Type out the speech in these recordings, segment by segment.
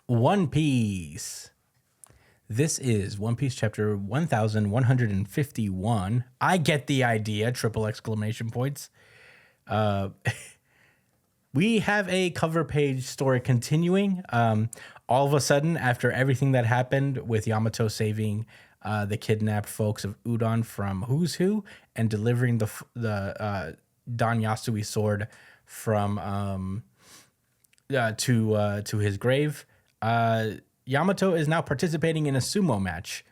One Piece. This is One Piece chapter 1151. I get the idea, triple exclamation points. We have a cover page story continuing. All of a sudden, after everything that happened with Yamato saving the kidnapped folks of Udon from Who's Who and delivering the Don Yasui sword from to his grave, Yamato is now participating in a sumo match.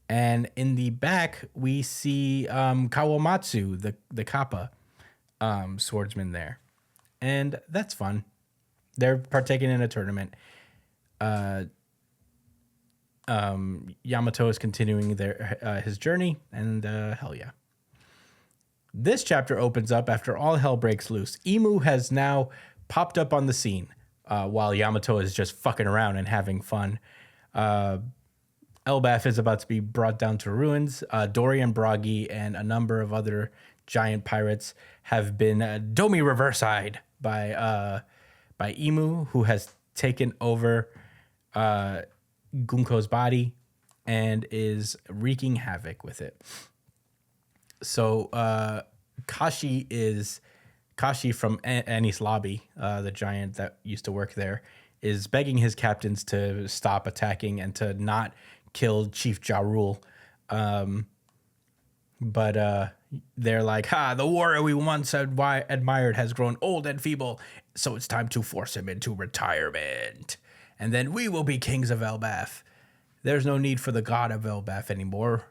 And in the back, we see Kawamatsu, the Kappa swordsman there. And that's fun. They're partaking in a tournament. Yamato is continuing his journey, and hell yeah. This chapter opens up after all hell breaks loose. Imu has now popped up on the scene while Yamato is just fucking around and having fun. Elbaf is about to be brought down to ruins. Dorian Bragi and a number of other giant pirates have been Domi reverse-eyed by Imu, who has taken over Gunko's body and is wreaking havoc with it. So Kashi from Annie's Lobby, the giant that used to work there, is begging his captains to stop attacking and to not kill Chief Ja Rule. But they're like, the warrior we once admired has grown old and feeble, so it's time to force him into retirement. And then we will be kings of Elbaf. There's no need for the god of Elbaf anymore.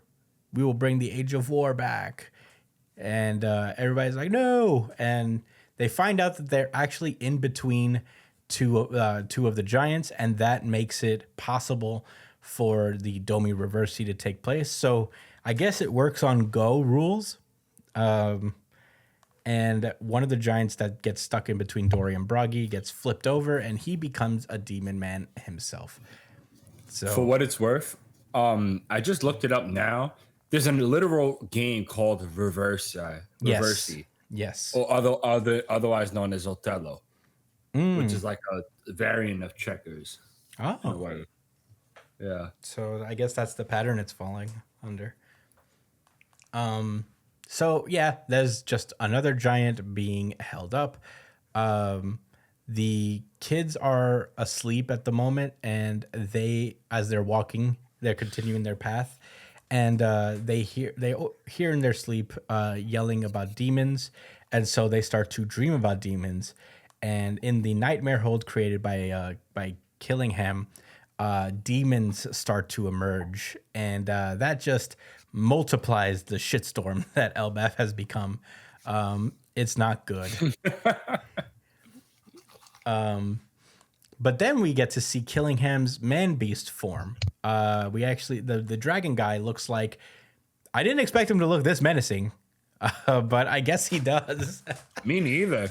We will bring the Age of War back. And everybody's like, no. And they find out that they're actually in between two of the giants, and that makes it possible for the Domi Reversi to take place. So I guess it works on Go rules. And one of the giants that gets stuck in between Dory and Bragi gets flipped over, and he becomes a demon man himself. So for what it's worth, I just looked it up now. There's a literal game called Reversi. Yes. Or otherwise known as Othello, which is like a variant of checkers. Oh. Yeah. So I guess that's the pattern it's falling under. So yeah, there's just another giant being held up. The kids are asleep at the moment, and as they're walking, they're continuing their path, and they hear in their sleep yelling about demons, and so they start to dream about demons. And in the nightmare hold created by Killingham, demons start to emerge, and that just multiplies the shitstorm that Elbaf has become. It's not good. But then we get to see Killingham's man-beast form. We actually, the dragon guy looks like, I didn't expect him to look this menacing, but I guess he does. Me neither.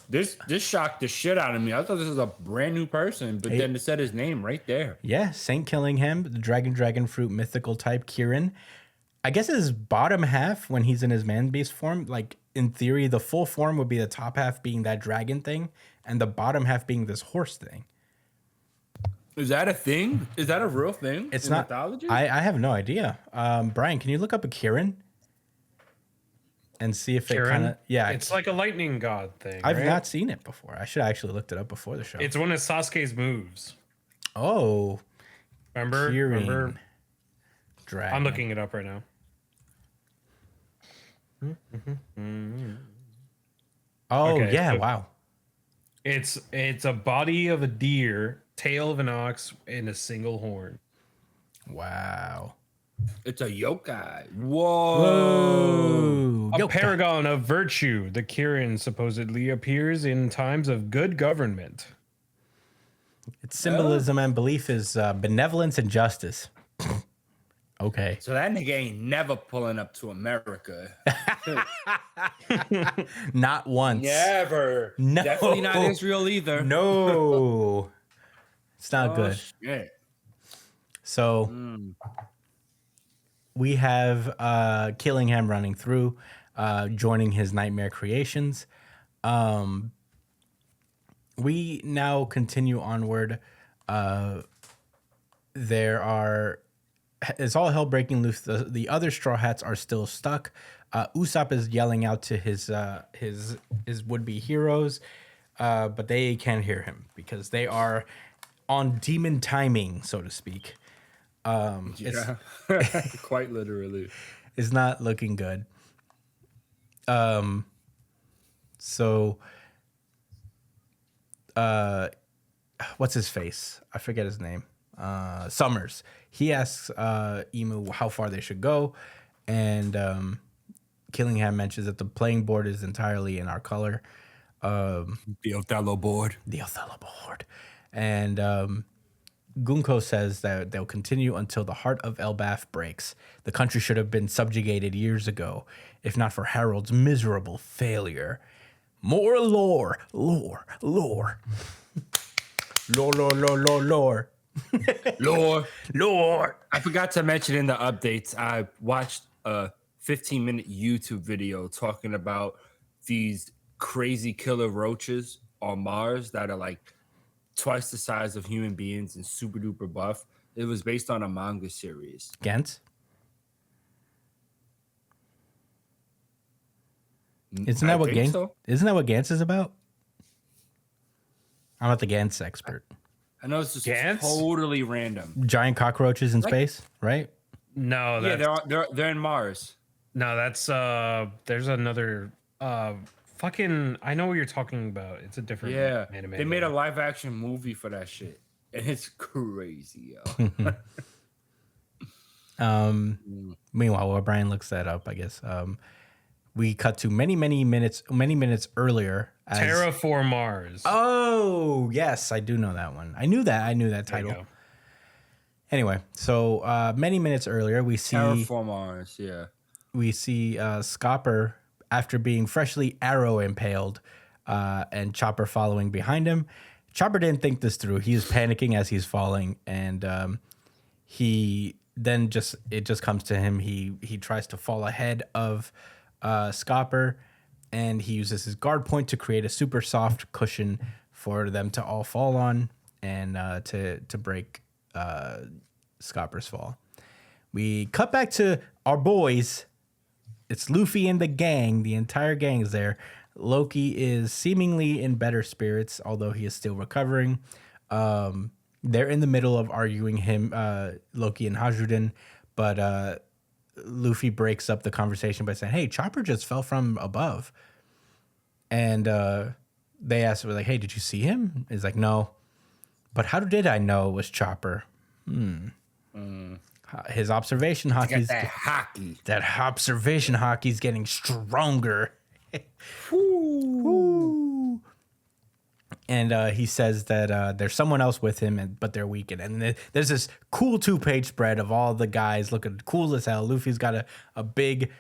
This shocked the shit out of me. I thought this was a brand new person, but then it said his name right there. Yeah, Saint Killingham, the dragon fruit mythical type Kieran. I guess his bottom half, when he's in his man-beast form, like in theory, the full form would be the top half being that dragon thing, and the bottom half being this horse thing. Is that a thing? Is that a real thing? It's in not. Mythology? I have no idea. Brian, can you look up a Kieran and see if it kind of It's like a lightning god thing. I've not seen it before. I should have actually looked it up before the show. It's one of Sasuke's moves. Oh, remember? Kieran. Dragon. I'm looking it up right now. Oh Okay, yeah! so Wow. It's a body of a deer, tail of an ox, and a single horn. Wow. It's a yokai. Whoa. A paragon of virtue. The Kirin supposedly appears in times of good government. Its symbolism and belief is benevolence and justice. Okay. So that nigga ain't never pulling up to America. Not once. Never. No. Definitely not Israel either. No. It's not good. Shit. So we have Killingham running through, joining his nightmare creations. We now continue onward It's all hell breaking loose. The other Straw Hats are still stuck. Usopp is yelling out to his would-be heroes, but they can't hear him because they are on demon timing, so to speak. Yeah, quite literally. It's not looking good. So, what's his face? I forget his name. Summers. He asks Emu how far they should go, and Killingham mentions that the playing board is entirely in our color. The Othello board. The Othello board. And Gunko says that they'll continue until the heart of Elbaf breaks. The country should have been subjugated years ago, if not for Harold's miserable failure. More lore, lore, lore. Lore, lore, lore, lore, lore. Lore. Lore. I forgot to mention in the updates, I watched a 15-minute YouTube video talking about these crazy killer roaches on Mars that are like twice the size of human beings and super duper buff. It was based on a manga series. Gantz? Isn't that what Gantz is about? I'm not the Gantz expert. I know it's just Gantz? totally random. Giant cockroaches in space, right? No, that's, they're in Mars. no, that's there's another fucking I know what you're talking about. It's a different anime. They made a live action movie for that shit. And it's crazy, yo. Meanwhile, while Brian looks that up, I guess we cut to many minutes earlier. Terraform Mars. Oh yes, I do know that one. I knew that title. Anyway, so many minutes earlier, we see Terraform Mars. Yeah, we see Scopper after being freshly arrow impaled, and Chopper following behind him. Chopper didn't think this through. He was panicking as he's falling, and he then it just comes to him. He tries to fall ahead of Scopper, and he uses his guard point to create a super soft cushion for them to all fall on and to break Scopper's fall. We cut back to our boys. It's Luffy and the gang. The entire gang is there. Loki is seemingly in better spirits, although he is still recovering. They're in the middle of arguing Loki and Hajuden, but Luffy breaks up the conversation by saying, "Hey, Chopper just fell from above." And they ask, "We're like, hey, did you see him?" He's like, "No." But how did I know it was Chopper? His observation hockey. That observation hockey's getting stronger. Woo. And he says that there's someone else with him, but they're weakened. And there's this cool 2-page spread of all the guys looking cool as hell. Luffy's got a big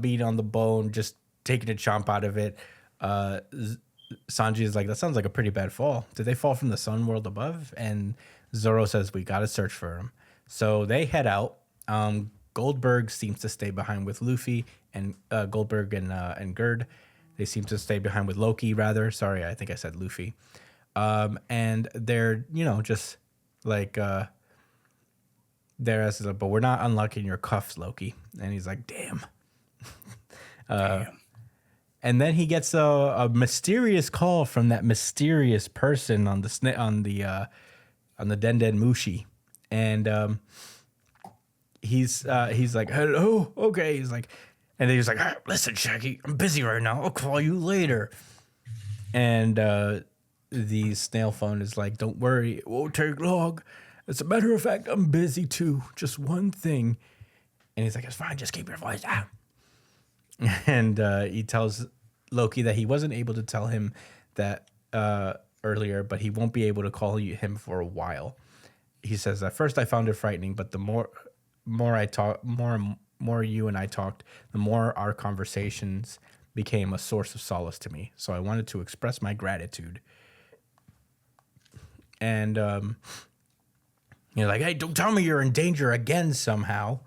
bead on the bone, just taking a chomp out of it. Sanji is like, that sounds like a pretty bad fall. Did they fall from the sun world above? And Zoro says, we got to search for him. So they head out. Goldberg seems to stay behind with Luffy, and Goldberg and Gerd. They seem to stay behind with Loki, rather. Sorry, I think I said Luffy. And they're, just like, they're as but we're not unlocking your cuffs, Loki. And he's like, damn. And then he gets a mysterious call from that mysterious person on the Den Den Mushi, and he's like, hello, okay. He's like, and then he's like, listen, Shaggy, I'm busy right now. I'll call you later. And the snail phone is like, don't worry, it won't take long. As a matter of fact, I'm busy too. Just one thing. And he's like, it's fine. Just keep your voice down. And he tells Loki that he wasn't able to tell him that earlier, but he won't be able to call him for a while. He says, at first I found it frightening, but the more you and I talked, the more our conversations became a source of solace to me. So I wanted to express my gratitude. And you're like, hey, don't tell me you're in danger again somehow.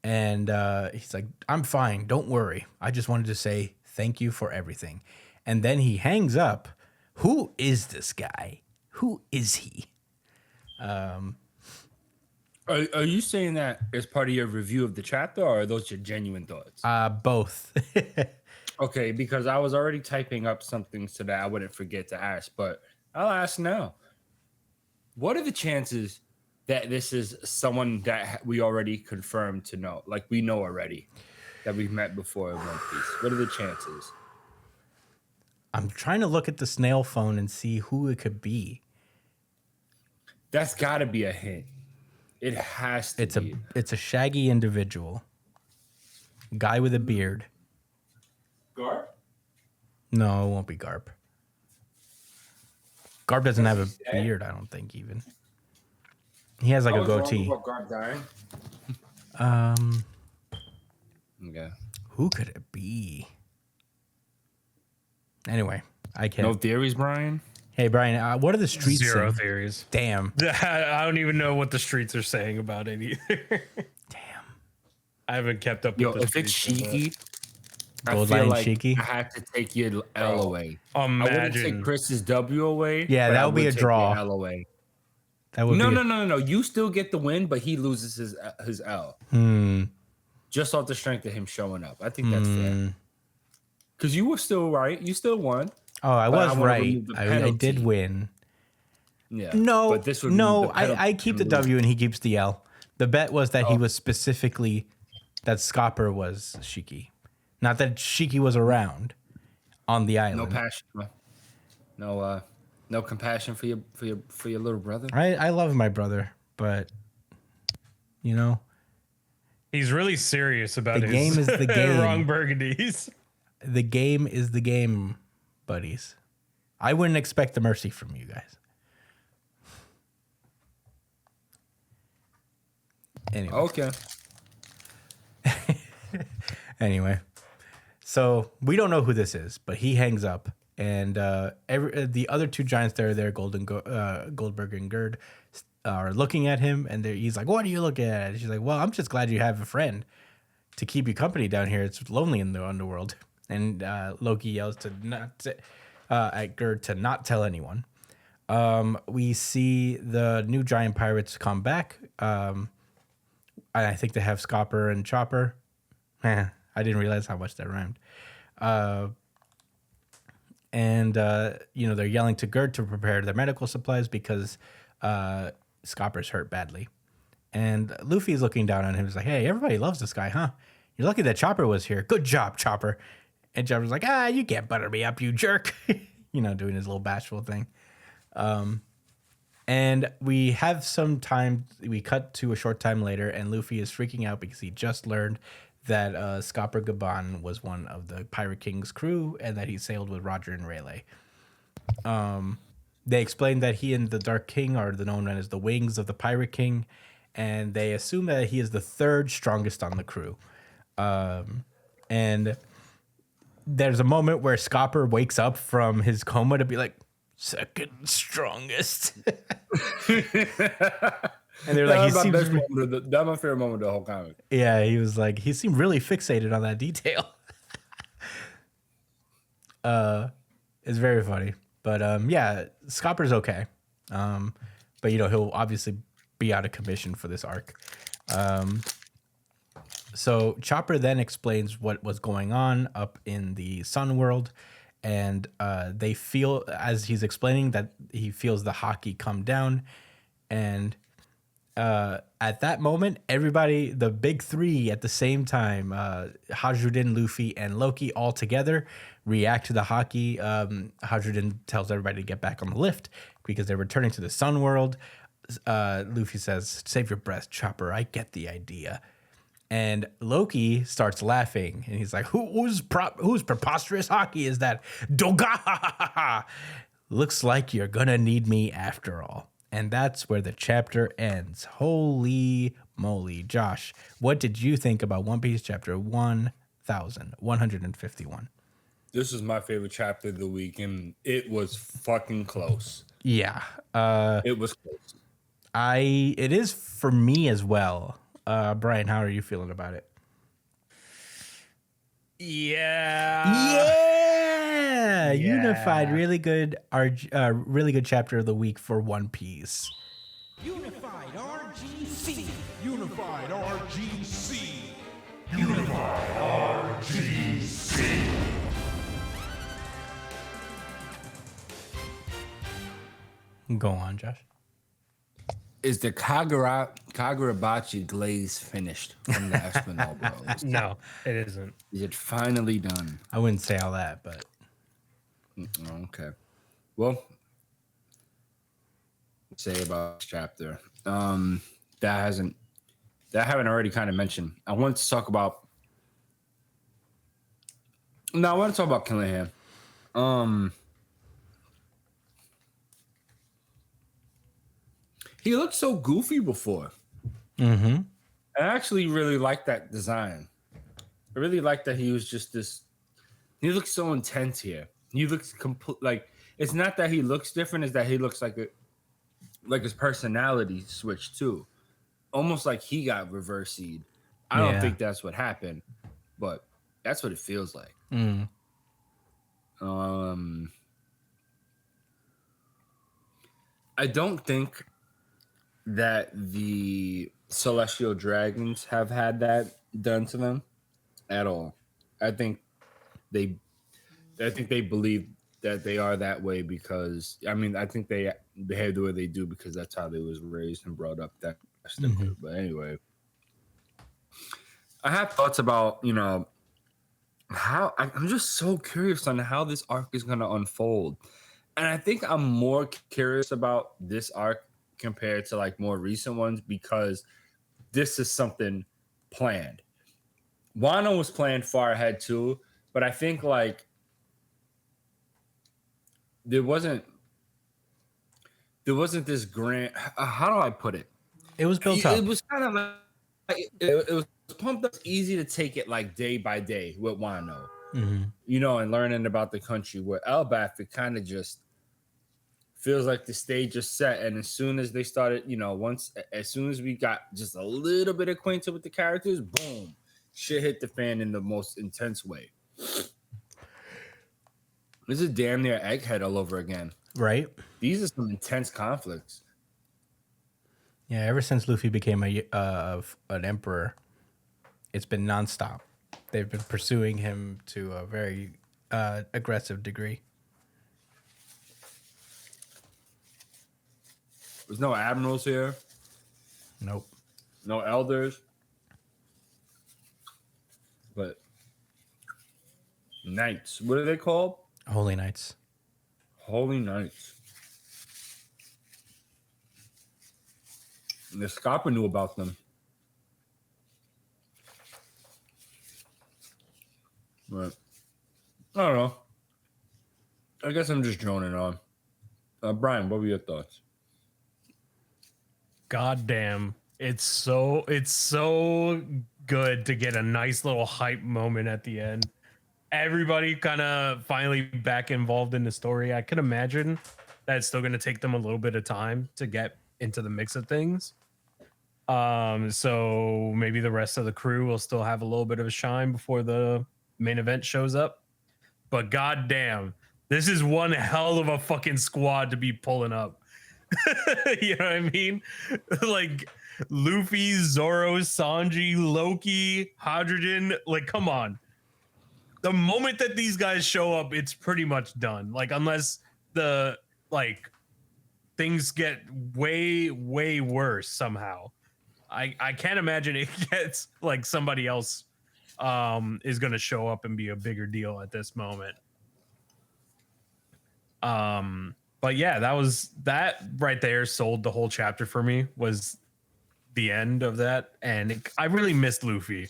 And he's like, I'm fine. Don't worry. I just wanted to say thank you for everything. And then he hangs up. Who is this guy? Who is he? Are you saying that as part of your review of the chapter, or are those your genuine thoughts? Both. Okay, because I was already typing up something so that I wouldn't forget to ask, but I'll ask now. What are the chances that this is someone that we already confirmed to know? Like we know already that we've met before in One Piece. What are the chances? I'm trying to look at the snail phone and see who it could be. That's got to be a hint. It has to be. It's a shaggy individual. Guy with a beard. Garp? No, it won't be Garp. Garp doesn't have a beard, I don't think, even. He has like a goatee. Garp dying. Yeah. Who could it be? Anyway, I can't. No theories, Brian? Hey, Brian, what are the streets Zero saying? theories. Damn. I don't even know what the streets are saying about it either. Damn. I haven't kept up Yo, with the if it's streets of Shiki, I Gold feel line like Shiki? I had to take your L away. I wouldn't Imagine. take Chris's W away. Yeah, but that I would be a take draw. the L away. That would No, be no. You still get the win, but he loses his L. Just off the strength of him showing up. I think that's fair. Because you were still right. You still won. Oh, I But I was wanna right. remove the I did penalty. win. Yeah. No, but this would be no, the penalty I keep the to W and he keeps the L. The bet was that Oh. he was specifically that Scopper was Shiki, not that Shiki was around on the island. No passion. No compassion for your little brother. I love my brother, but you know, He's really serious about The his game is the game. wrong burgundies. the game is the game, buddies. I wouldn't expect the mercy from you guys. Anyway. Okay. Anyway, so we don't know who this is, but he hangs up, and the other two giants that are there, Goldberg and Gerd, are looking at him, and he's like, "What are you looking at?" And she's like, "Well, I'm just glad you have a friend to keep you company down here. It's lonely in the underworld." And Loki yells at Gerd to not tell anyone. We see the new giant pirates come back. I think they have Scopper and Chopper. I didn't realize how much that rhymed. They're yelling to Gert to prepare their medical supplies because Scopper's hurt badly. And Luffy's looking down on him. He's like, "Hey, everybody loves this guy, huh? You're lucky that Chopper was here. Good job, Chopper." And Chopper's like, "You can't butter me up, you jerk." Doing his little bashful thing. And we have some time. We cut to a short time later, and Luffy is freaking out because he just learned that Scopper Gaban was one of the Pirate King's crew and that he sailed with Roger and Rayleigh. They explained that he and the Dark King are known as the wings of the Pirate King, and they assume that he is the third strongest on the crew. And there's a moment where Scopper wakes up from his coma to be like, "Second strongest." And they're like, that's my favorite moment of the whole comic. Yeah, he was like, he seemed really fixated on that detail. It's very funny. But Scopper's okay. But he'll obviously be out of commission for this arc. So Chopper then explains what was going on up in the Sun World, and they feel, as he's explaining, that he feels the Haki come down, and at that moment, everybody, the big three at the same time, Hajuden, Luffy, and Loki all together react to the Haki. Hajuden tells everybody to get back on the lift because they're returning to the Sun World. Luffy says, "Save your breath, Chopper. I get the idea." And Loki starts laughing, and he's like, whose preposterous Haki is that? Doga! Looks like you're gonna need me after all. And that's where the chapter ends. Holy moly. Josh, what did you think about One Piece chapter 1151? This is my favorite chapter of the week, and it was fucking close. Yeah. It was close. It is for me as well. Brian, how are you feeling about it? Yeah. Unified, really good chapter of the week for One Piece. Unified RGC. Unified RGC. Unified RGC. Go on, Josh. Is the Kagurabachi glaze finished from the Espinal Bros? No, it isn't. Is it finally done? I wouldn't say all that, but Okay. Well, say about this chapter. That I haven't already kind of mentioned. I want to talk about. No, I want to talk about Killingham. He looked so goofy before. mm-hmm. I actually really like that design. I really like that he was just this. He looks so intense here. He looks complete. Like it's not that he looks different; it's that he looks like his personality switched too. Almost like he got reversied. I don't think that's what happened, but that's what it feels like. Mm. I don't think that the celestial dragons have had that done to them at all. I think they believe that they are that way because I think they behave the way they do because that's how they was raised and brought up. That's But anyway, I have thoughts about how I'm just so curious on how this arc is going to unfold, and I think I'm more curious about this arc compared to like more recent ones because this is something planned. Wano was planned far ahead too, but I think like there wasn't this grand. How do I put it? It was built up. It was kind of like it was pumped up. Easy to take it like day by day with Wano, and learning about the country. With Elbaf, it kind of just feels like the stage is set, and as soon as they started, as soon as we got just a little bit acquainted with the characters, boom, shit hit the fan in the most intense way. This is damn near Egghead all over again. Right? These are some intense conflicts. Yeah, ever since Luffy became an emperor, it's been nonstop. They've been pursuing him to a very aggressive degree. There's no admirals here. Nope. No elders. But knights. What are they called? Holy Knights. Holy Knights. The Scapa knew about them. But I don't know. I guess I'm just droning on. Brian, what were your thoughts? God damn. It's so good to get a nice little hype moment at the end. Everybody kind of finally back involved in the story. I can imagine that it's still going to take them a little bit of time to get into the mix of things. So maybe the rest of the crew will still have a little bit of a shine before the main event shows up. But goddamn, this is one hell of a fucking squad to be pulling up. You know what I mean? Like Luffy, Zoro, Sanji, Loki, Hydrogen. Like, come on. The moment that these guys show up, it's pretty much done. Like, unless things get way, way worse somehow. I can't imagine it gets like somebody else is going to show up and be a bigger deal at this moment. But yeah, that right there sold the whole chapter for me, was the end of that. And I really missed Luffy.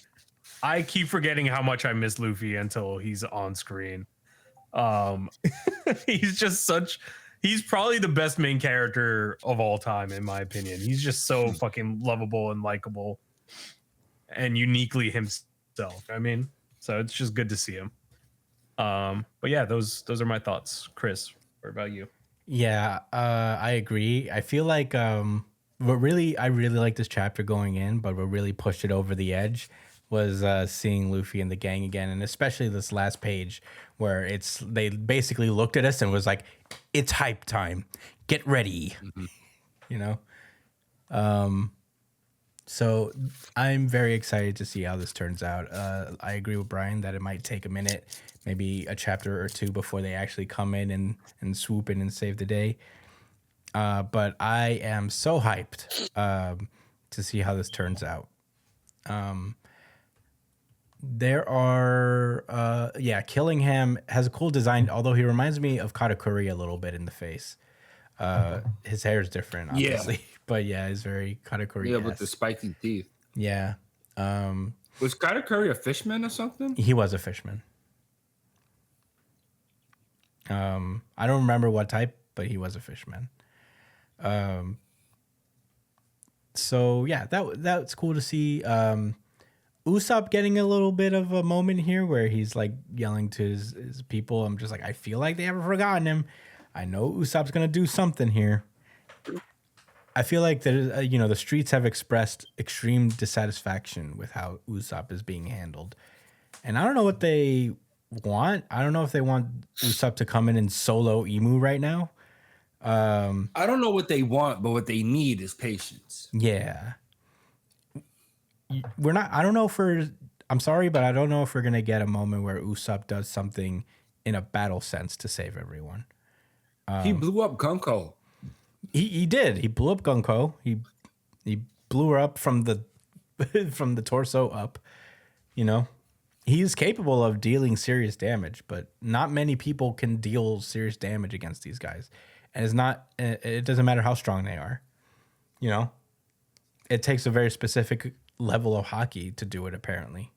I keep forgetting how much I miss Luffy until he's on screen. He's probably the best main character of all time, in my opinion. He's just so fucking lovable and likable and uniquely himself. I mean, so it's just good to see him. But yeah, those are my thoughts. Chris, what about you? Yeah, I agree. I feel like I really like this chapter going in, but what really pushed it over the edge was seeing Luffy and the gang again, and especially this last page where they basically looked at us and was like, "It's hype time. Get ready." You know, So I'm very excited to see how this turns out. I agree with Brian that it might take a minute, maybe a chapter or two before they actually come in and swoop in and save the day. But I am so hyped to see how this turns out. There are, Killingham has a cool design, although he reminds me of Katakuri a little bit in the face. His hair is different, Yeah. obviously, but yeah, he's very Katakuri. Yeah, with the spiky teeth. Yeah. Was Katakuri a fishman or something? He was a fishman. I don't remember what type, but he was a fishman. So yeah, that's cool to see. Usopp getting a little bit of a moment here where he's like yelling to his people. I'm just like, I feel like they haven't forgotten him. I know Usopp's gonna do something here. I feel like that the streets have expressed extreme dissatisfaction with how Usopp is being handled, and I don't know what they want. I don't know if they want Usopp to come in and solo Emu right now. I don't know what they want, but what they need is patience. Yeah. We're not, I don't know if we're, I'm sorry, but I don't know if we're going to get a moment where Usopp does something in a battle sense to save everyone. He blew up Gunko. He did. He blew up Gunko. He blew her up from the from the torso up. You know, he's capable of dealing serious damage, but not many people can deal serious damage against these guys. And it's not. It doesn't matter how strong they are. You know, it takes a very specific level of hockey to do it. Apparently,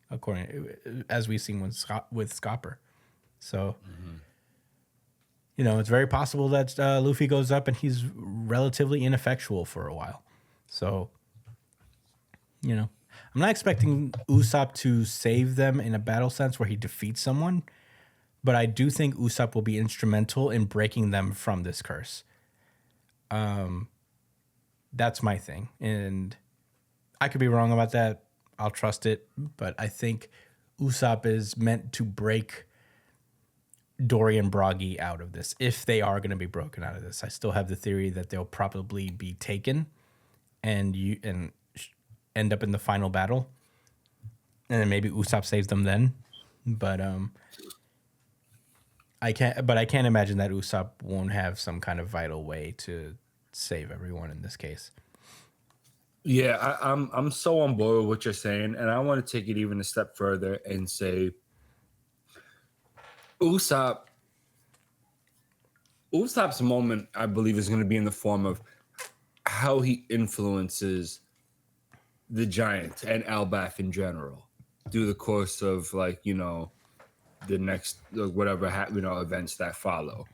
as we've seen with Scopper. So. You know, it's very possible that Luffy goes up and he's relatively ineffectual for a while. So, you know, I'm not expecting Usopp to save them in a battle sense where he defeats someone, but I do think Usopp will be instrumental in breaking them from this curse. That's my thing. And I could be wrong about that. I'll trust it. But I think Usopp is meant to break Dory and Broggy out of this, if they are going to be broken out of this. I still have the theory that they'll probably be taken and end up in the final battle, and then maybe Usopp saves them then. But I can't imagine that Usopp won't have some kind of vital way to save everyone in this case. Yeah, I'm so on board with what you're saying, and I want to take it even a step further and say Usopp's moment, I believe, is going to be in the form of how he influences the Giant and Elbaf in general through the course of, like, you know, the next whatever events that follow.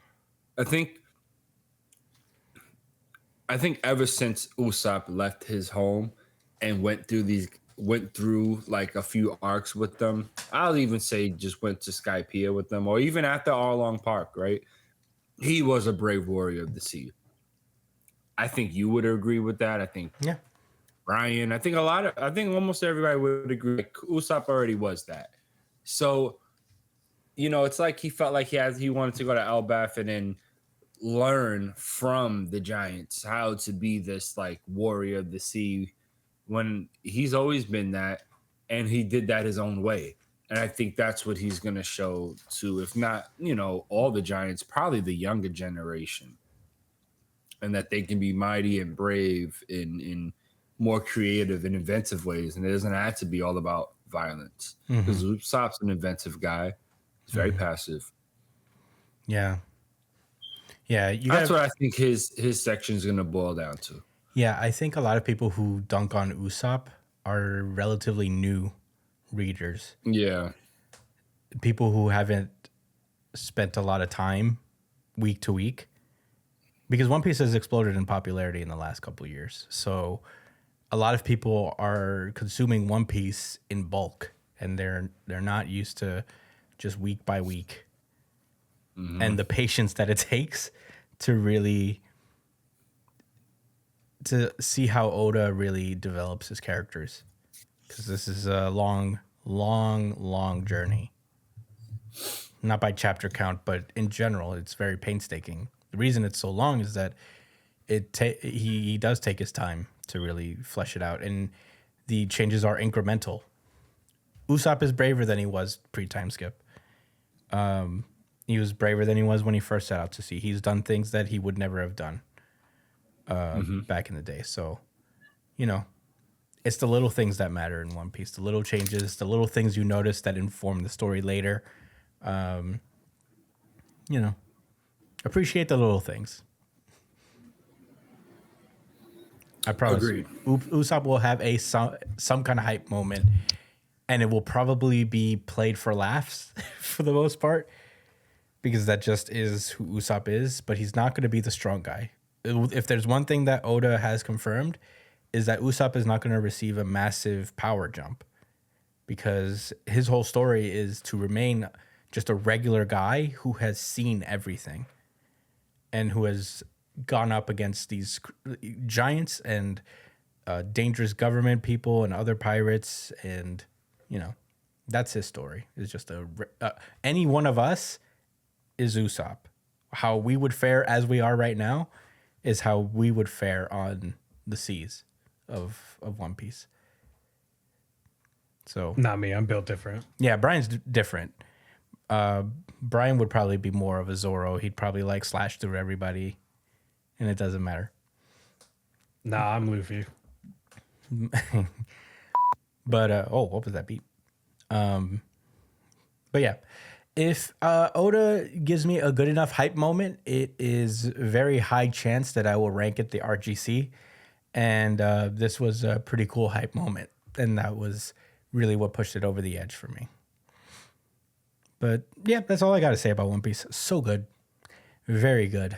I think ever since Usopp left his home and went through like a few arcs with them. I'll even say just went to Skypiea with them, or even after Arlong Park, right? He was a brave warrior of the sea. I think you would agree with that. I think Brian, I think almost everybody would agree. Like, Usopp already was that. So, you know, it's like he felt like he wanted to go to Elbaf and then learn from the Giants how to be this like warrior of the sea, when he's always been that, and he did that his own way. And I think that's what he's going to show to, if not, you know, all the Giants, probably the younger generation, and that they can be mighty and brave in more creative and inventive ways. And it doesn't have to be all about violence, because Usopp's an inventive guy. He's very passive. Yeah. Yeah. That's what I think his section is going to boil down to. Yeah, I think a lot of people who dunk on Usopp are relatively new readers. Yeah. People who haven't spent a lot of time week to week. Because One Piece has exploded in popularity in the last couple of years. So a lot of people are consuming One Piece in bulk, and they're not used to just week by week. And the patience that it takes to really to see how Oda really develops his characters, because this is a long journey. Not by chapter count, but in general, it's very painstaking. The reason it's so long is that he does take his time to really flesh it out. And the changes are incremental. Usopp is braver than he was pre-time skip. He was braver than he was when he first set out to sea. He's done things that he would never have done back in the day. So, you know, it's the little things that matter in One Piece. The little changes, the little things you notice that inform the story later. You know, appreciate the little things. I promise. Agreed. Usopp will have some kind of hype moment, and it will probably be played for laughs for the most part, because that just is who Usopp is. But he's not going to be the strong guy. If there's one thing that Oda has confirmed, is that Usopp is not going to receive a massive power jump, because his whole story is to remain just a regular guy who has seen everything and who has gone up against these giants and dangerous government people and other pirates. And, you know, that's his story. It's just any one of us is Usopp. How we would fare as we are right now is how we would fare on the seas of One Piece. So Not me. I'm built different. yeah, Brian's different. Brian would probably be more of a Zoro. He'd probably like slash through everybody, and it doesn't matter. Nah, I'm Luffy. But what was that beat? But yeah, if Oda gives me a good enough hype moment, it is very high chance that I will rank it the RGC. And this was a pretty cool hype moment, and that was really what pushed it over the edge for me. But yeah, that's all I got to say about One Piece. So good. Very good.